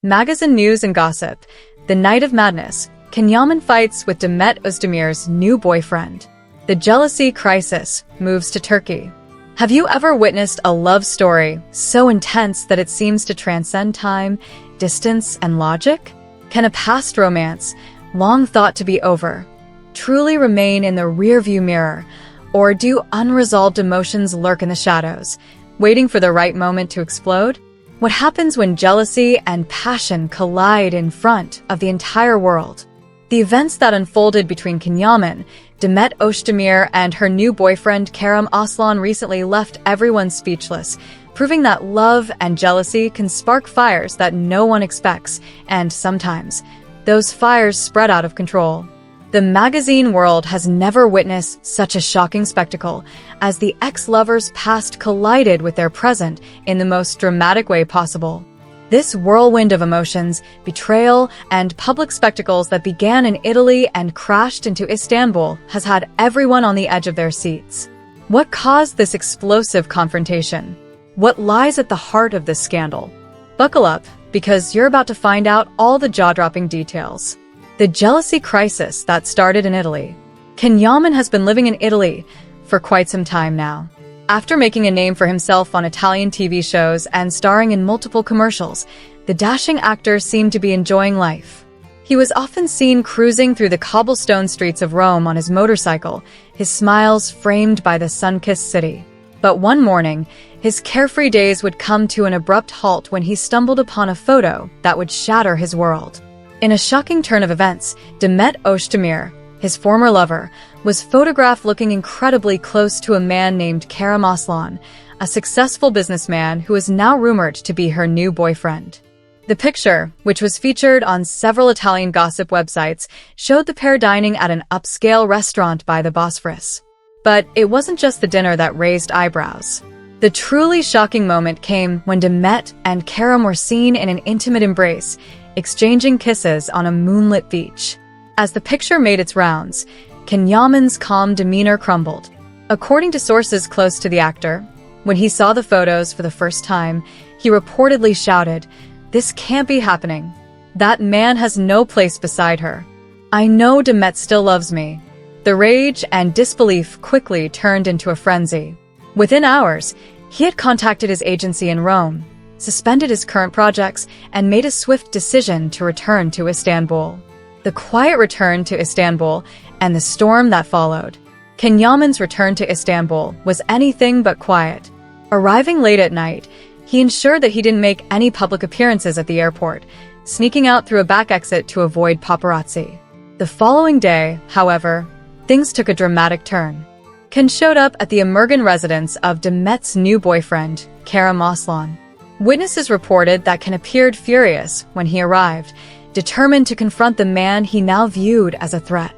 Magazine news and gossip. The night of madness. Yaman fights with Demet Özdemir's new boyfriend. The jealousy crisis moves to Turkey. Have you ever witnessed a love story so intense that it seems to transcend time, distance, and logic? Can a past romance, long thought to be over, truly remain in the rearview mirror, or do unresolved emotions lurk in the shadows, waiting for the right moment to explode? What happens when jealousy and passion collide in front of the entire world? The events that unfolded between Yaman, Demet Özdemir, and her new boyfriend Kerem Aslan recently left everyone speechless, proving that love and jealousy can spark fires that no one expects, and sometimes, those fires spread out of control. The magazine world has never witnessed such a shocking spectacle, as the ex-lovers' past collided with their present in the most dramatic way possible. This whirlwind of emotions, betrayal, and public spectacles that began in Italy and crashed into Istanbul has had everyone on the edge of their seats. What caused this explosive confrontation? What lies at the heart of this scandal? Buckle up, because you're about to find out all the jaw-dropping details. The jealousy crisis that started in Italy. Yaman has been living in Italy for quite some time now. After making a name for himself on Italian TV shows and starring in multiple commercials, the dashing actor seemed to be enjoying life. He was often seen cruising through the cobblestone streets of Rome on his motorcycle, his smiles framed by the sun-kissed city. But one morning, his carefree days would come to an abrupt halt when he stumbled upon a photo that would shatter his world. In a shocking turn of events, Demet Özdemir, his former lover, was photographed looking incredibly close to a man named Kerem Aslan, a successful businessman who is now rumored to be her new boyfriend. The picture, which was featured on several Italian gossip websites, showed the pair dining at an upscale restaurant by the Bosphorus. But it wasn't just the dinner that raised eyebrows. The truly shocking moment came when Demet and Kerem were seen in an intimate embrace, exchanging kisses on a moonlit beach. As the picture made its rounds, Yaman's calm demeanor crumbled. According to sources close to the actor, when he saw the photos for the first time, he reportedly shouted, "This can't be happening. That man has no place beside her. I know Demet still loves me." The rage and disbelief quickly turned into a frenzy. Within hours, he had contacted his agency in Rome, suspended his current projects, and made a swift decision to return to Istanbul. The quiet return to Istanbul and the storm that followed. Yaman's return to Istanbul was anything but quiet. Arriving late at night, he ensured that he didn't make any public appearances at the airport, sneaking out through a back exit to avoid paparazzi. The following day, however, things took a dramatic turn. Showed up at the Emirgan residence of Demet's new boyfriend, Kerem Aslan. Witnesses reported that appeared furious when he arrived, determined to confront the man he now viewed as a threat.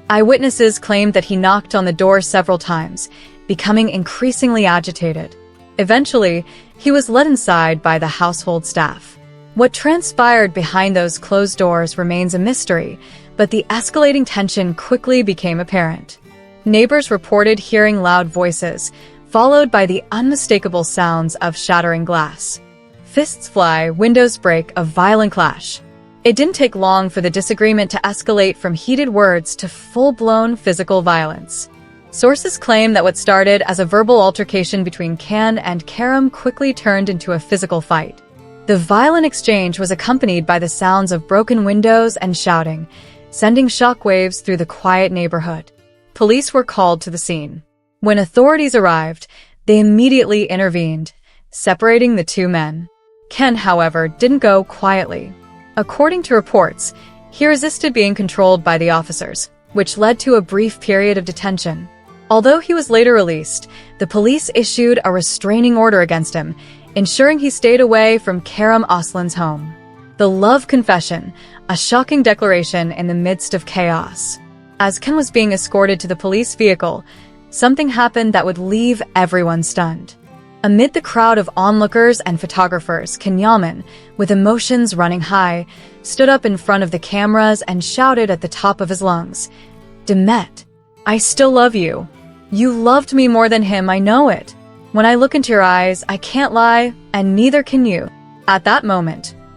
Eyewitnesses claimed that he knocked on the door several times, becoming increasingly agitated. Eventually, he was led inside by the household staff. What transpired behind those closed doors remains a mystery, but the escalating tension quickly became apparent. Neighbors reported hearing loud voices, followed by the unmistakable sounds of shattering glass. Fists fly, windows break, a violent clash. It didn't take long for the disagreement to escalate from heated words to full-blown physical violence. Sources claim that what started as a verbal altercation between Can and Kerem quickly turned into a physical fight. The violent exchange was accompanied by the sounds of broken windows and shouting, sending shockwaves through the quiet neighborhood. Police were called to the scene. When authorities arrived, they immediately intervened, separating the two men. Ken, however, didn't go quietly. According to reports, he resisted being controlled by the officers, which led to a brief period of detention. Although he was later released, the police issued a restraining order against him, ensuring he stayed away from Kerem Aslan's home. The love confession, a shocking declaration in the midst of chaos. As Ken was being escorted to the police vehicle, something happened that would leave everyone stunned. Amid the crowd of onlookers and photographers, Yaman, with emotions running high, stood up in front of the cameras and shouted at the top of his lungs, "Demet, I still love you. You loved me more than him, I know it. When I look into your eyes, I can't lie, and neither can you." At that moment,